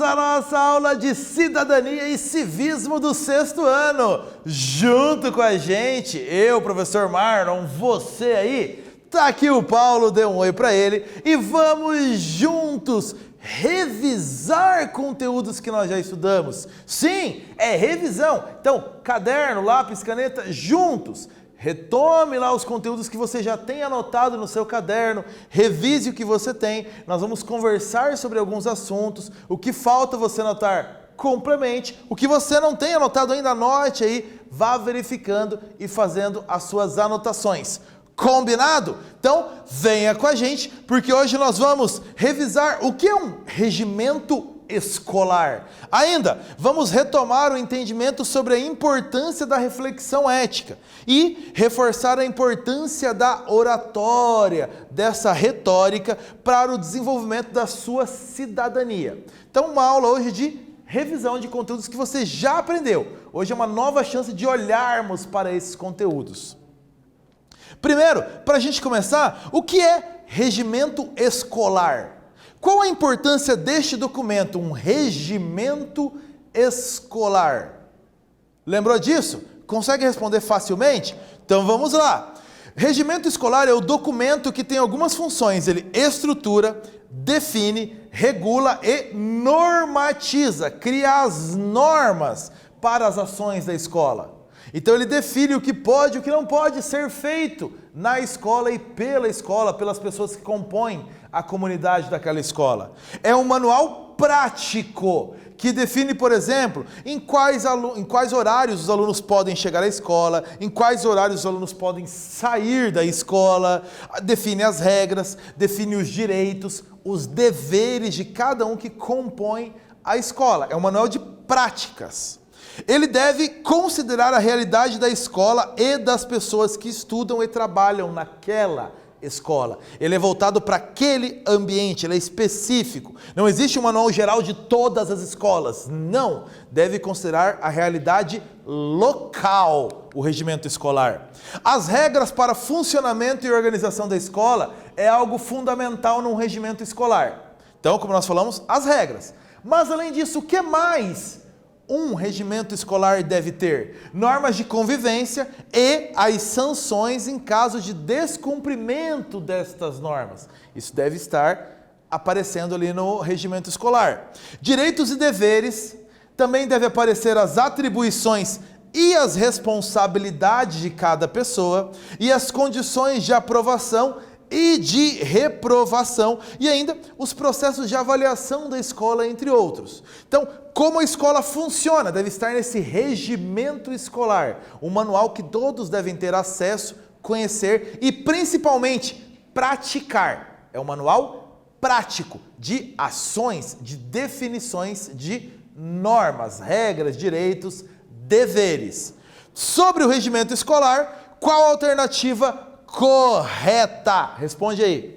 à nossa aula de cidadania e civismo do 6º ano. Junto com a gente, eu, professor Marlon, você aí, tá aqui o Paulo, dê um oi pra ele e vamos juntos revisar conteúdos que nós já estudamos. Sim, é revisão. Então, caderno, lápis, caneta, juntos. Retome lá os conteúdos que você já tem anotado no seu caderno, revise o que você tem, nós vamos conversar sobre alguns assuntos, o que falta você anotar, complemente, o que você não tem anotado ainda, anote aí, vá verificando e fazendo as suas anotações. Combinado? Então, venha com a gente, porque hoje nós vamos revisar o que é um regimento escolar. Ainda, vamos retomar o entendimento sobre a importância da reflexão ética e reforçar a importância da oratória, dessa retórica, para o desenvolvimento da sua cidadania. Então, uma aula hoje de revisão de conteúdos que você já aprendeu. Hoje é uma nova chance de olharmos para esses conteúdos. Primeiro, para a gente começar, o que é regimento escolar? Qual a importância deste documento, um regimento escolar? Lembrou disso? Consegue responder facilmente? Então vamos lá. Regimento escolar é o documento que tem algumas funções. Ele estrutura, define, regula e normatiza, cria as normas para as ações da escola. Então ele define o que pode e o que não pode ser feito na escola e pela escola, pelas pessoas que compõem a comunidade daquela escola. É um manual prático que define, por exemplo, em quais horários os alunos podem chegar à escola, em quais horários os alunos podem sair da escola, define as regras, define os direitos, os deveres de cada um que compõe a escola. É um manual de práticas. Ele deve considerar a realidade da escola e das pessoas que estudam e trabalham naquela escola. Ele é voltado para aquele ambiente, ele é específico. Não existe um manual geral de todas as escolas. Não. Deve considerar a realidade local, o regimento escolar. As regras para funcionamento e organização da escola é algo fundamental num regimento escolar. Então, como nós falamos, as regras. Mas, além disso, o que mais um regimento escolar deve ter? Normas de convivência e as sanções em caso de descumprimento destas normas. Isso deve estar aparecendo ali no regimento escolar. Direitos e deveres, também deve aparecer as atribuições e as responsabilidades de cada pessoa e as condições de aprovação e de reprovação, e ainda os processos de avaliação da escola, entre outros. Então, como a escola funciona, deve estar nesse regimento escolar, um manual que todos devem ter acesso, conhecer e principalmente praticar. É um manual prático de ações, de definições de normas, regras, direitos, deveres. Sobre o regimento escolar, qual a alternativa correta? Responde aí.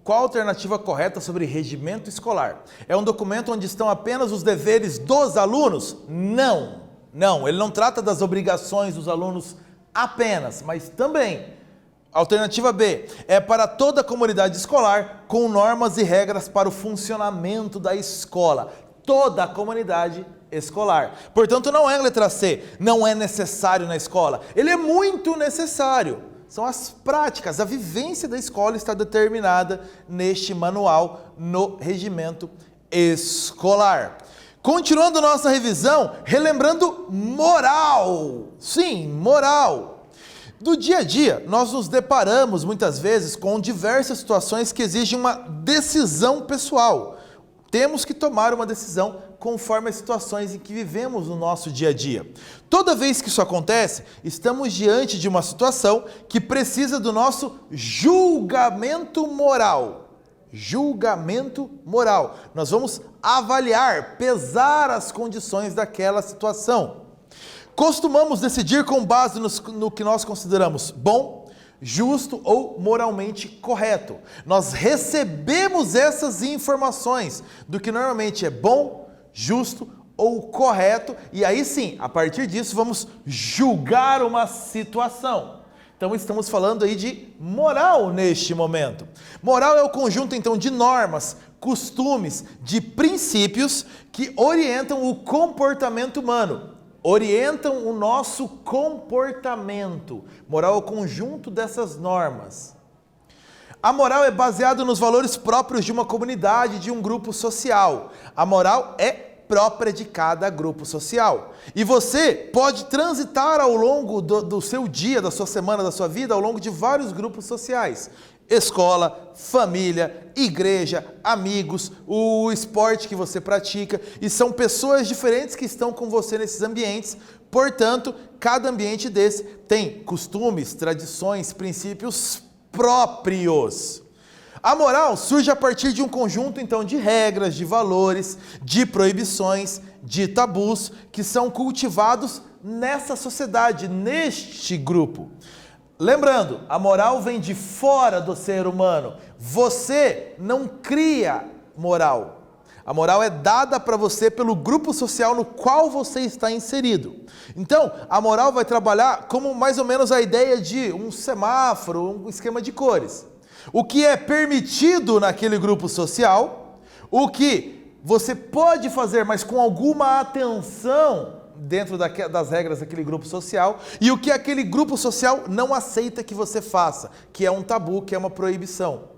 Qual a alternativa correta sobre regimento escolar? É um documento onde estão apenas os deveres dos alunos? Não, não, ele não trata das obrigações dos alunos apenas, mas também. Alternativa B, é para toda a comunidade escolar, com normas e regras para o funcionamento da escola. Toda a comunidade escolar. Portanto, não é a letra C, não é necessário na escola. Ele é muito necessário. São as práticas, a vivência da escola está determinada neste manual, no regimento escolar. Continuando nossa revisão, relembrando moral. Sim, moral. Do dia a dia, nós nos deparamos muitas vezes com diversas situações que exigem uma decisão pessoal. Temos que tomar uma decisão conforme as situações em que vivemos no nosso dia a dia. Toda vez que isso acontece, estamos diante de uma situação que precisa do nosso julgamento moral. Julgamento moral. Nós vamos avaliar, pesar as condições daquela situação. Costumamos decidir com base no que nós consideramos bom, justo ou moralmente correto. Nós recebemos essas informações do que normalmente é bom, justo ou correto, e aí sim, a partir disso, vamos julgar uma situação. Então estamos falando aí de moral neste momento. Moral é o conjunto então de normas, costumes, de princípios que orientam o comportamento humano. Orientam o nosso comportamento. Moral é o conjunto dessas normas. A moral é baseada nos valores próprios de uma comunidade, de um grupo social. A moral é própria de cada grupo social. E você pode transitar ao longo do seu dia, da sua semana, da sua vida, ao longo de vários grupos sociais. Escola, família, igreja, amigos, o esporte que você pratica, e são pessoas diferentes que estão com você nesses ambientes, portanto, cada ambiente desse tem costumes, tradições, princípios próprios. A moral surge a partir de um conjunto, então, de regras, de valores, de proibições, de tabus, que são cultivados nessa sociedade, neste grupo. Lembrando, a moral vem de fora do ser humano. Você não cria moral. A moral é dada para você pelo grupo social no qual você está inserido. Então, a moral vai trabalhar como mais ou menos a ideia de um semáforo, um esquema de cores. O que é permitido naquele grupo social, o que você pode fazer, mas com alguma atenção dentro das regras daquele grupo social, e o que aquele grupo social não aceita que você faça, que é um tabu, que é uma proibição.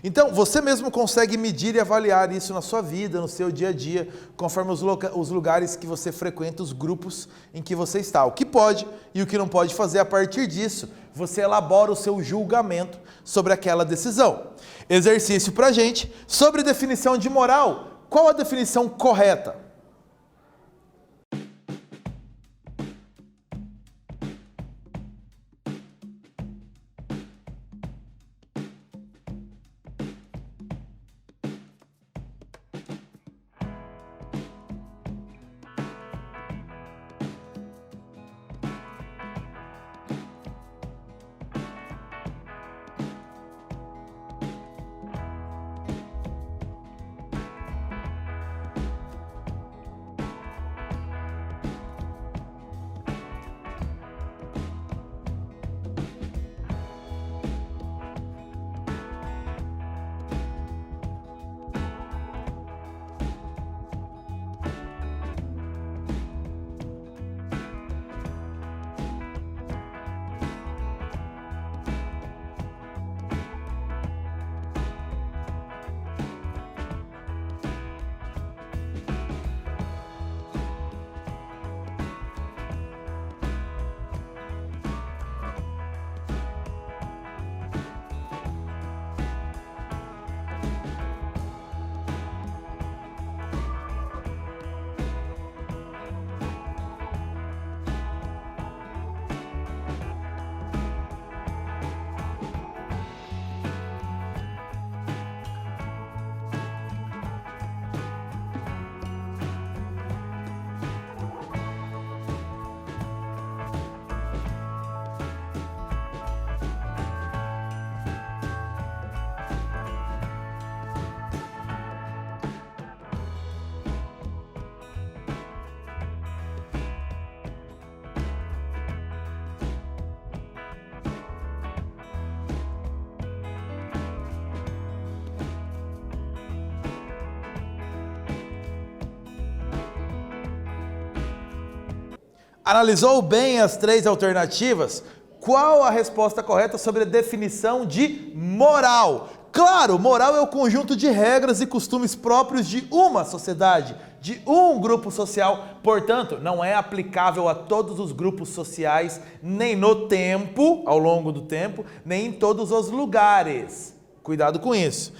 Então, você mesmo consegue medir e avaliar isso na sua vida, no seu dia a dia, conforme os lugares que você frequenta, os grupos em que você está. O que pode e o que não pode fazer. A partir disso, você elabora o seu julgamento sobre aquela decisão. Exercício pra gente sobre definição de moral. Qual a definição correta? Analisou bem as 3 alternativas? Qual a resposta correta sobre a definição de moral? Claro, moral é o conjunto de regras e costumes próprios de uma sociedade, de um grupo social, portanto, não é aplicável a todos os grupos sociais, nem no tempo, ao longo do tempo, nem em todos os lugares. Cuidado com isso.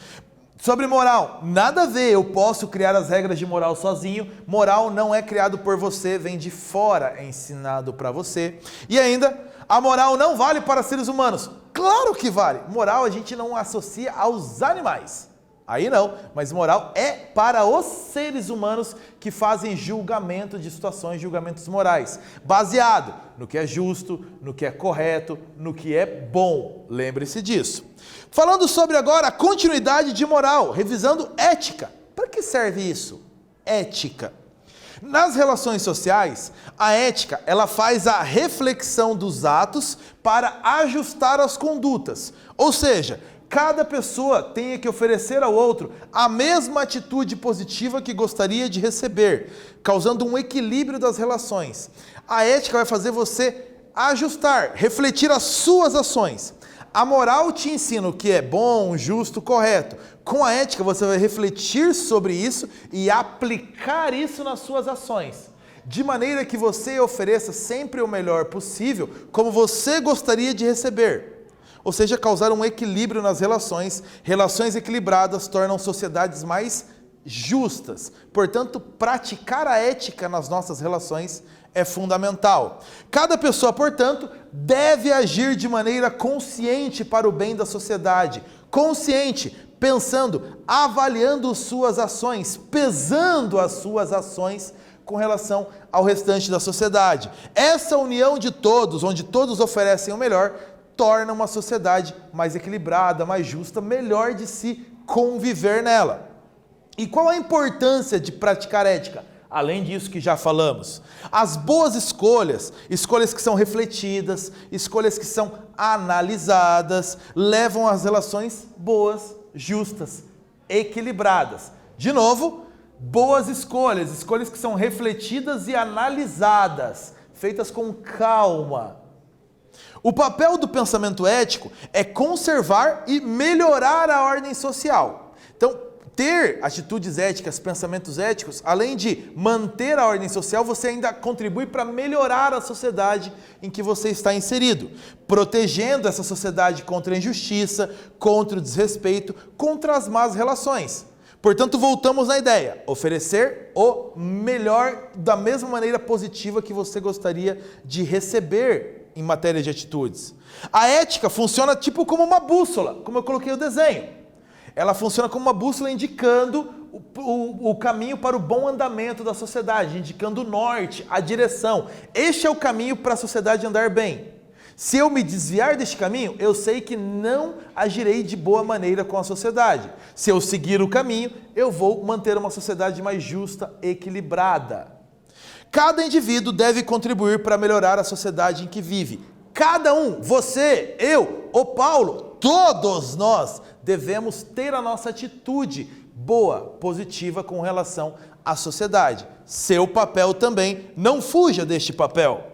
Sobre moral, nada a ver, eu posso criar as regras de moral sozinho, moral não é criado por você, vem de fora, é ensinado para você. E ainda, a moral não vale para seres humanos. Claro que vale, moral a gente não associa aos animais, aí não, mas moral é para os seres humanos que fazem julgamento de situações, julgamentos morais, baseado no que é justo, no que é correto, no que é bom, lembre-se disso. Falando sobre agora a continuidade de moral, revisando ética. Para que serve isso? Ética. Nas relações sociais, a ética, ela faz a reflexão dos atos para ajustar as condutas. Ou seja, cada pessoa tem que oferecer ao outro a mesma atitude positiva que gostaria de receber, causando um equilíbrio das relações. A ética vai fazer você ajustar, refletir as suas ações. A moral te ensina o que é bom, justo, correto. Com a ética você vai refletir sobre isso e aplicar isso nas suas ações, de maneira que você ofereça sempre o melhor possível, como você gostaria de receber. Ou seja, causar um equilíbrio nas relações. Relações equilibradas tornam sociedades mais justas. Portanto, praticar a ética nas nossas relações é fundamental. Cada pessoa, portanto, deve agir de maneira consciente para o bem da sociedade. Consciente, pensando, avaliando suas ações, pesando as suas ações com relação ao restante da sociedade. Essa união de todos, onde todos oferecem o melhor, torna uma sociedade mais equilibrada, mais justa, melhor de se conviver nela. E qual a importância de praticar ética? Além disso que já falamos, as boas escolhas, escolhas que são refletidas, escolhas que são analisadas, levam às relações boas, justas, equilibradas. De novo, boas escolhas, escolhas que são refletidas e analisadas, feitas com calma. O papel do pensamento ético é conservar e melhorar a ordem social. Então, ter atitudes éticas, pensamentos éticos, além de manter a ordem social, você ainda contribui para melhorar a sociedade em que você está inserido, protegendo essa sociedade contra a injustiça, contra o desrespeito, contra as más relações. Portanto, voltamos na ideia, oferecer o melhor da mesma maneira positiva que você gostaria de receber em matéria de atitudes. A ética funciona tipo como uma bússola, como eu coloquei o desenho. Ela funciona como uma bússola indicando o caminho para o bom andamento da sociedade, indicando o norte, a direção. Este é o caminho para a sociedade andar bem. Se eu me desviar deste caminho, eu sei que não agirei de boa maneira com a sociedade. Se eu seguir o caminho, eu vou manter uma sociedade mais justa, equilibrada. Cada indivíduo deve contribuir para melhorar a sociedade em que vive. Cada um, você, eu, o Paulo, todos nós devemos ter a nossa atitude boa, positiva com relação à sociedade. Seu papel também, não fuja deste papel.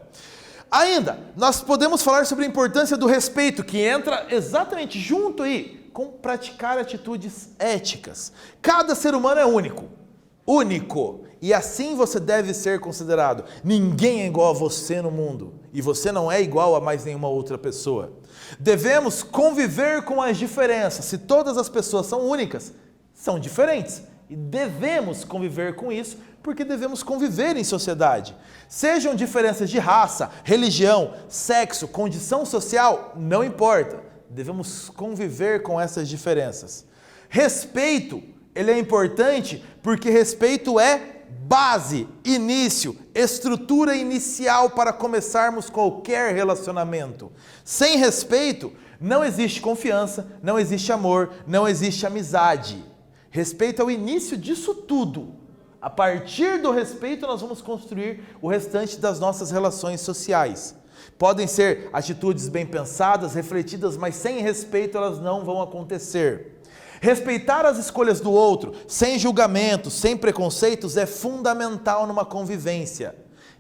Ainda, nós podemos falar sobre a importância do respeito, que entra exatamente junto aí com praticar atitudes éticas. Cada ser humano é único, e assim você deve ser considerado. Ninguém é igual a você no mundo, e você não é igual a mais nenhuma outra pessoa. Devemos conviver com as diferenças. Se todas as pessoas são únicas, são diferentes, e devemos conviver com isso, porque devemos conviver em sociedade. Sejam diferenças de raça, religião, sexo, condição social, não importa. Devemos conviver com essas diferenças. Respeito, ele é importante porque respeito é base, início, estrutura inicial para começarmos qualquer relacionamento. Sem respeito, não existe confiança, não existe amor, não existe amizade. Respeito é o início disso tudo. A partir do respeito, nós vamos construir o restante das nossas relações sociais. Podem ser atitudes bem pensadas, refletidas, mas sem respeito elas não vão acontecer. Respeitar as escolhas do outro, sem julgamentos, sem preconceitos, é fundamental numa convivência.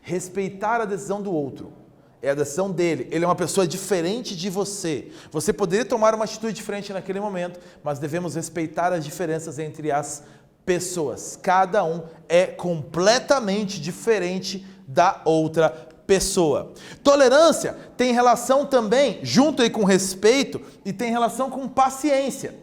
respeitar a decisão do outro. É a decisão dele, ele é uma pessoa diferente de você. Você poderia tomar uma atitude diferente naquele momento, mas devemos respeitar as diferenças entre as pessoas. Cada um é completamente diferente da outra pessoa. Tolerância tem relação também, junto aí com respeito, e tem relação com paciência.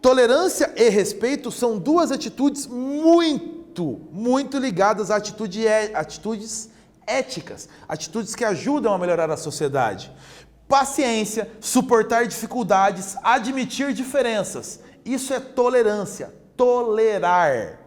Tolerância e respeito são duas atitudes muito ligadas a atitudes éticas, atitudes que ajudam a melhorar a sociedade. Paciência, suportar dificuldades, admitir diferenças. Isso é tolerância, tolerar.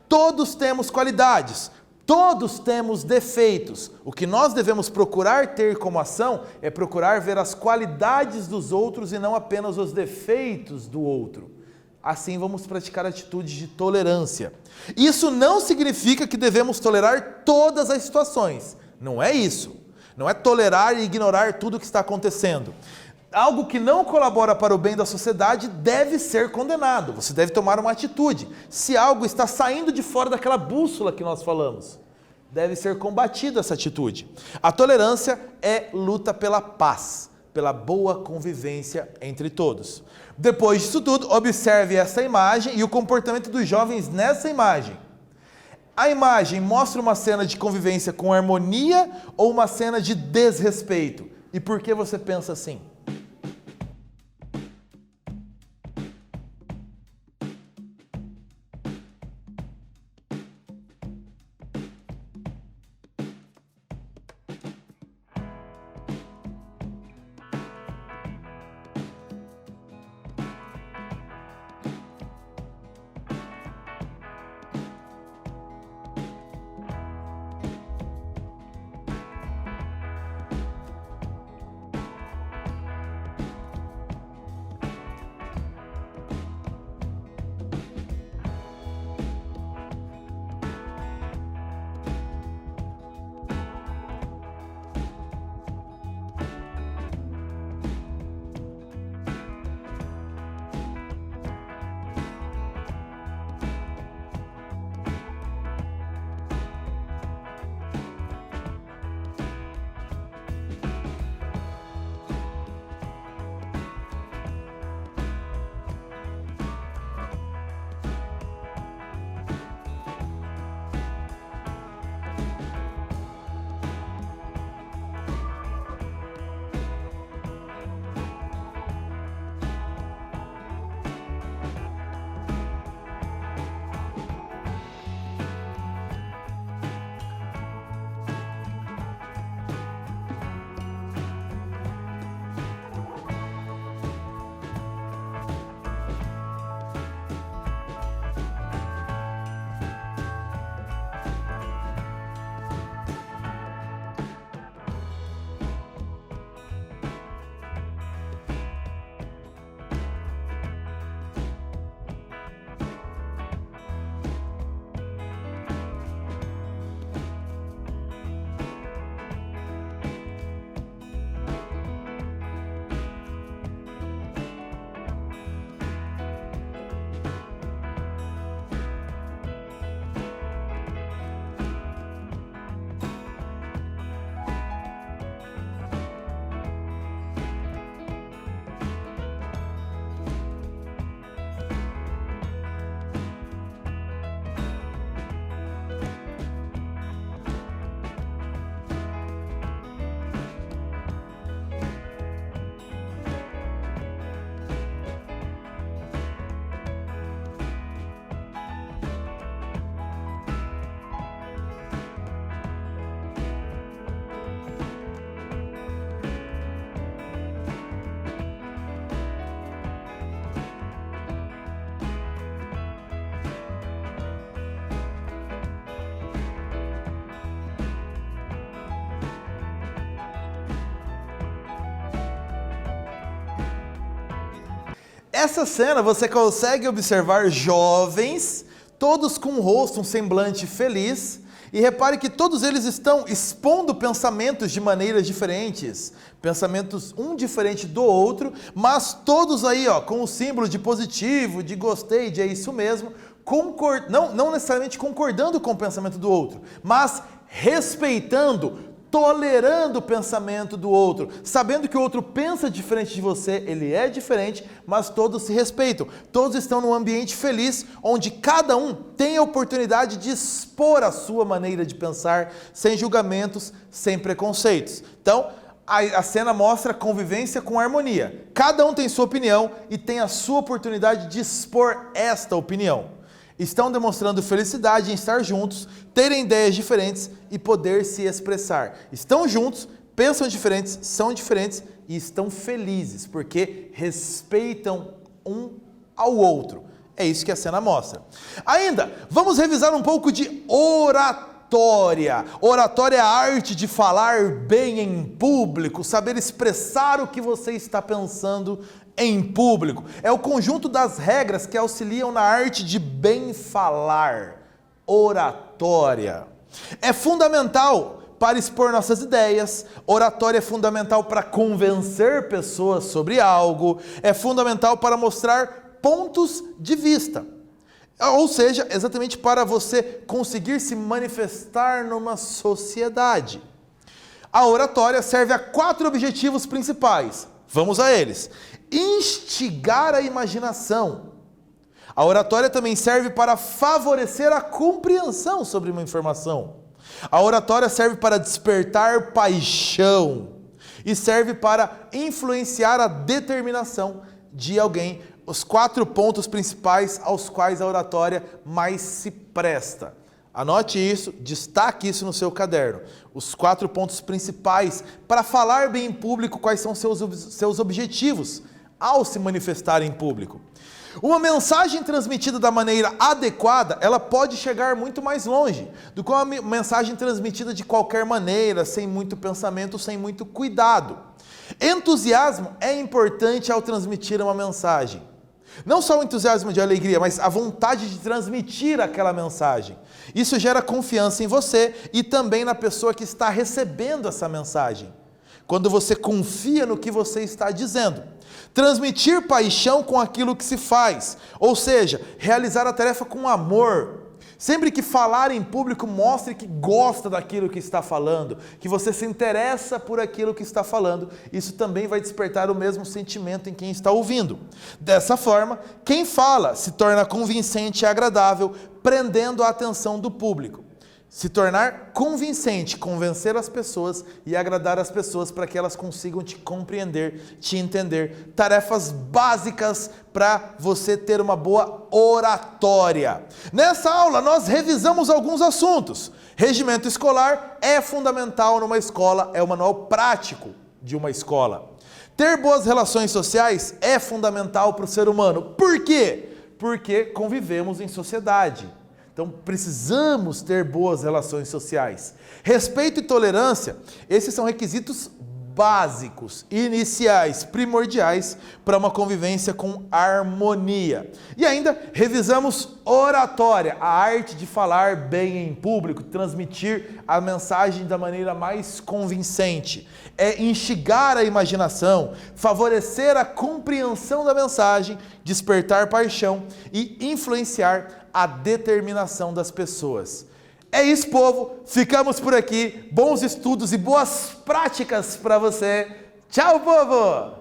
Todos temos qualidades, todos temos defeitos. O que nós devemos procurar ter como ação é procurar ver as qualidades dos outros e não apenas os defeitos do outro. Assim vamos praticar atitudes de tolerância. Isso não significa que devemos tolerar todas as situações. Não é isso. Não é tolerar e ignorar tudo o que está acontecendo. Algo que não colabora para o bem da sociedade deve ser condenado. Você deve tomar uma atitude. Se algo está saindo de fora daquela bússola que nós falamos, deve ser combatida essa atitude. A tolerância é luta pela paz, pela boa convivência entre todos. Depois disso tudo, observe essa imagem e o comportamento dos jovens nessa imagem. A imagem mostra uma cena de convivência com harmonia ou uma cena de desrespeito? E por que você pensa assim? Essa cena você consegue observar jovens, todos com um rosto, um semblante feliz, e repare que todos eles estão expondo pensamentos de maneiras diferentes, pensamentos um diferente do outro, mas todos aí com o símbolo de positivo, de gostei, de é isso mesmo, não necessariamente concordando com o pensamento do outro, mas respeitando, tolerando o pensamento do outro, sabendo que o outro pensa diferente de você, ele é diferente, mas todos se respeitam. Todos estão num ambiente feliz, onde cada um tem a oportunidade de expor a sua maneira de pensar, sem julgamentos, sem preconceitos. Então, a cena mostra convivência com harmonia. Cada um tem sua opinião e tem a sua oportunidade de expor esta opinião. Estão demonstrando felicidade em estar juntos, terem ideias diferentes e poder se expressar. Estão juntos, pensam diferentes, são diferentes e estão felizes, porque respeitam um ao outro. É isso que a cena mostra. Ainda, vamos revisar um pouco de oratória. Oratória é a arte de falar bem em público, saber expressar o que você está pensando em público. É o conjunto das regras que auxiliam na arte de bem falar. Oratória. É fundamental para expor nossas ideias. Oratória é fundamental para convencer pessoas sobre algo. É fundamental para mostrar pontos de vista. Ou seja, exatamente para você conseguir se manifestar numa sociedade. A oratória serve a 4 objetivos principais. Vamos a eles. Instigar a imaginação. A oratória também serve para favorecer a compreensão sobre uma informação. A oratória serve para despertar paixão e serve para influenciar a determinação de alguém. Os 4 pontos principais aos quais a oratória mais se presta. Anote isso, destaque isso no seu caderno. Os 4 pontos principais para falar bem em público, quais são seus objetivos ao se manifestar em público. Uma mensagem transmitida da maneira adequada, ela pode chegar muito mais longe do que uma mensagem transmitida de qualquer maneira, sem muito pensamento, sem muito cuidado. Entusiasmo é importante ao transmitir uma mensagem. Não só o entusiasmo de alegria, mas a vontade de transmitir aquela mensagem. Isso gera confiança em você e também na pessoa que está recebendo essa mensagem. Quando você confia no que você está dizendo. Transmitir paixão com aquilo que se faz, ou seja, realizar a tarefa com amor. Sempre que falar em público, mostre que gosta daquilo que está falando, que você se interessa por aquilo que está falando. Isso também vai despertar o mesmo sentimento em quem está ouvindo. Dessa forma, quem fala se torna convincente e agradável, prendendo a atenção do público. Se tornar convincente, convencer as pessoas e agradar as pessoas para que elas consigam te compreender, te entender. Tarefas básicas para você ter uma boa oratória. Nessa aula nós revisamos alguns assuntos. Regimento escolar é fundamental numa escola, é o manual prático de uma escola. Ter boas relações sociais é fundamental para o ser humano. Por quê? Porque convivemos em sociedade. Então, precisamos ter boas relações sociais. Respeito e tolerância, esses são requisitos básicos, iniciais, primordiais para uma convivência com harmonia. E ainda revisamos oratória, a arte de falar bem em público, transmitir a mensagem da maneira mais convincente. É instigar a imaginação, favorecer a compreensão da mensagem, despertar paixão e influenciar a determinação das pessoas. É isso, povo. Ficamos por aqui. Bons estudos e boas práticas para você. Tchau, povo!